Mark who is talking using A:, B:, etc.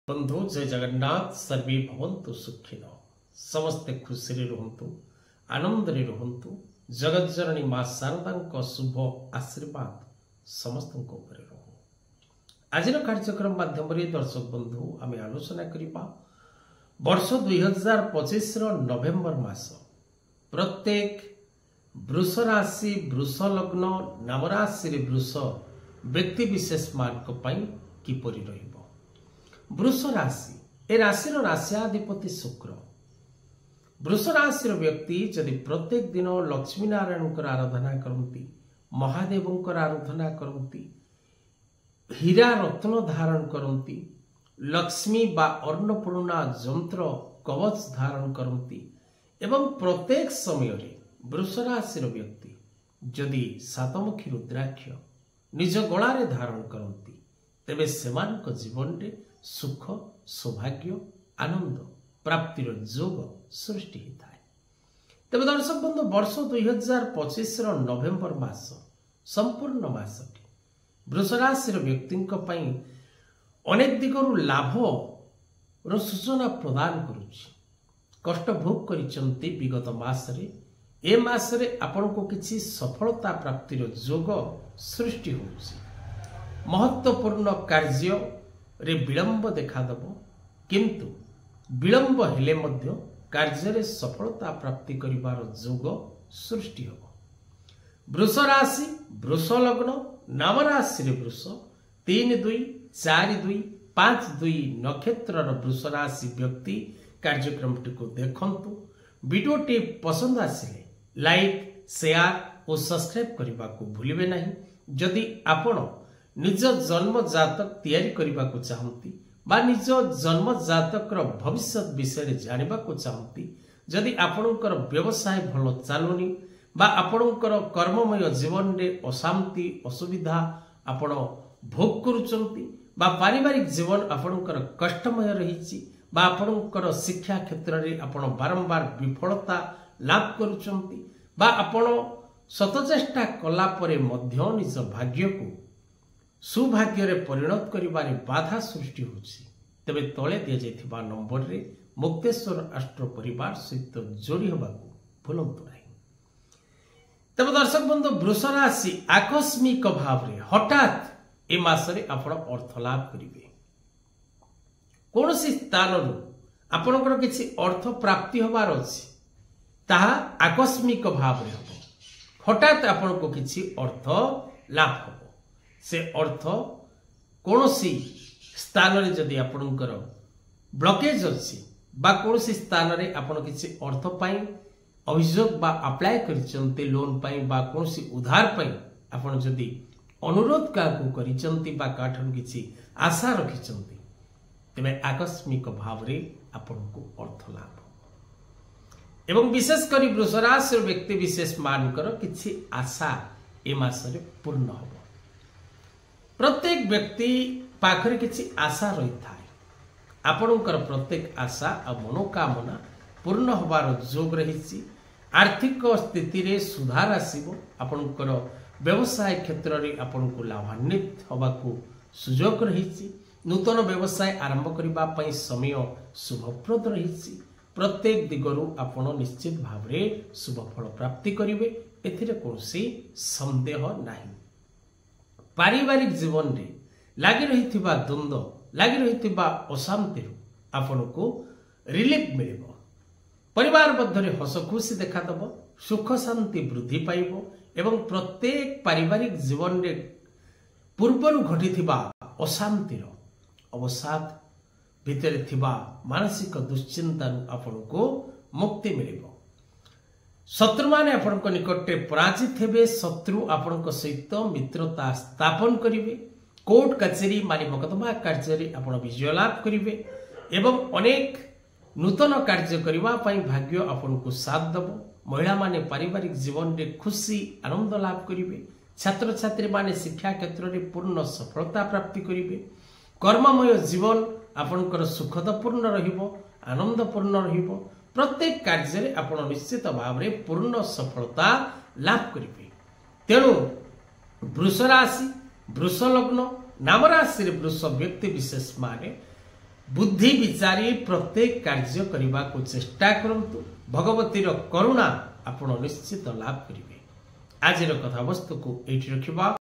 A: बंधु जय जगन्नाथ सर्वे भवन्तु सुखिन समस्ते खुशी रुहतु आनंद रुहतु जगज्जननी मां शारदा शुभ आशीर्वाद समस्त रहू। आज कार्यक्रम माध्यम दर्शक बंधु आम आलोचना करवा वर्ष 2025 नवेम्बर मास प्रत्येक वृष राशि वृष लग्न नामराशि वृष व्यक्ति विशेष मान किपरि रहिबो। वृष राशि ए राशि राशियाधिपति शुक्र। वृष राशि व्यक्ति जदि प्रत्येक दिन लक्ष्मी नारायण आराधना करती महादेव आराधना करती हीरा रत्न धारण करती लक्ष्मी बा अन्नपूर्णा जंत्र कवच धारण करती एवं प्रत्येक समय वृष राशि व्यक्ति जदि सातमुखी रुद्राक्ष निज गलारे धारण करती तेबे सेमानक जीवन रे सुख सौभाग्य आनंद प्राप्तिर जोग सृष्टि होता है। तेज दर्शक बंधु वर्ष 2025 नवेम्बर मास संपूर्ण मासटी वृष राशि व्यक्ति अनेक दिगरु लाभ सूचना प्रदान करुच्ची। कष्ट भोग करिसंती विगत मासरे ए मासरे आपनको किछि सफलता प्राप्तिर जोग सृष्टि होउछि। महत्वपूर्ण कार्य रे विलंब देखादब किंतु विलंब हेले मध्य कार्य रे सफलता प्राप्ति करिवार जोग सृष्टि हो। वृष राशि वृष लग्न नाम राशि रे वृष 3 2 4 2 5 2 नक्षत्र वृष राशि व्यक्ति कार्यक्रम को देखंतु। वीडियो टी पसंद आसिले लाइक शेयर और सब्सक्राइब करने को भूलिबे नहीं। जदि आपण निज जन्म जातक तैयारी करने को चाहती बा निज जन्म जातक भविष्य विषय जानवा को चाहती जदि आपणकर व्यवसाय भल चलुनी बा आपणकर कर्ममय जीवन रे अशांति असुविधा आपण भोग करुचंती बा पारिवारिक जीवन आपणकर कष्टमय रही बा आपणकर शिक्षा क्षेत्र रे आपण बारंबार विफलता लाभ करुचंती बा आपण सतचेष्टा कला परे मध्य निज भाग्य को सुभाग्य रे परिणत करिबारे बाधा सृष्टि होछि तबे तळे दिया जायथिबा नंबर रे मुक्तेश्वर अष्ट परिवार सहित जोड़ी होबाकू भूलंतु नाही। तबे दर्शक बंधु वृष राशि आकस्मिक भाव रे हठात ए मासरे आपण अर्थ लाभ करिवे। कोनोसी स्थान रु आपनकर किछि अर्थ प्राप्ति होबार अछि ताहा आकस्मिक भाव रे हो। हठात आपनको किछि अर्थ लाभ हो से अर्थ कोनोसी स्थान रे जदि आपनकर ब्लॉकेज अछि बा कोनोसी स्थान रे आपण किछि अर्थ पाई अभियोग बा अप्लाई करिसंते लोन पाई बा कोनोसी उधार पाई आपण जदि अनुरोध काकू करिसंती बा काठन किछि आशा रखिसंती तबे आकस्मिक भाव रे आपनको अर्थ लाभ एवं विशेष करी वृष राशि व्यक्ति विशेष मानकर किछि आशा ए मासरे पूर्ण हो। प्रत्येक व्यक्ति पाखरे किछि आशा रही थाए आपणकर प्रत्येक आशा और मनोकामना पूर्ण होबार जोग रही। आर्थिक स्थिति रे सुधार आसीबो आपणकर व्यवसाय क्षेत्र रे आपनको लाभान्वित होबाकू सुजोग रही। नूतन व्यवसाय आरंभ करिबा पई समय शुभप्रद रही। प्रत्येक दिगरु आपण निश्चित भाव रे शुभ फल प्राप्ति करिवे एथिरे कोनोसी संदेह नाही। पारिवारिक जीवन रे लागि रहिथिबा द्वंद्व लागि रहिथिबा अशांति आपनको रिलीफ मिलिबो। परिवार मध्य हस खुशी देखा दब सुख शांति वृद्धि पाइबो एवं प्रत्येक पारिवारिक जीवन रे पूर्वरु घटिथिबा अशांतिर अवसाद भितरे थिबा मानसिक दुश्चिंता आपनको मुक्ति मिलिबो। शत्रु माने आपनक निकटे पराजित हेबे। शत्रु आपनक सहित मित्रता स्थापन करिवे। कोर्ट कचेरी मारी मकदमा कार्य आपण विजय लाभ करिवे एवं अनेक नूतन कार्य करिवा पई भाग्य आपनको साथ दबो। महिला माने पारिवारिक जीवन रे खुशी आनंद लाभ करिवे। छात्र छात्री माने शिक्षा क्षेत्र रे पूर्ण सफलता प्राप्ति करिवे। कर्ममय जीवन आपनकर सुखदपूर्ण रहिबो आनंदपूर्ण रहिबो। प्रत्येक कार्य रे आपण निश्चित भाव रे पूर्ण सफलता लाभ करिवे। तेणु वृष राशि वृष लग्न नाम राशि वृष व्यक्ति विशेष माने बुद्धि विचारी प्रत्येक कार्य करने को चेष्टा करंतु भगवतीर करुणा आपण निश्चित लाभ करेंगे। आज कथा वस्तु को एठी रखिबा।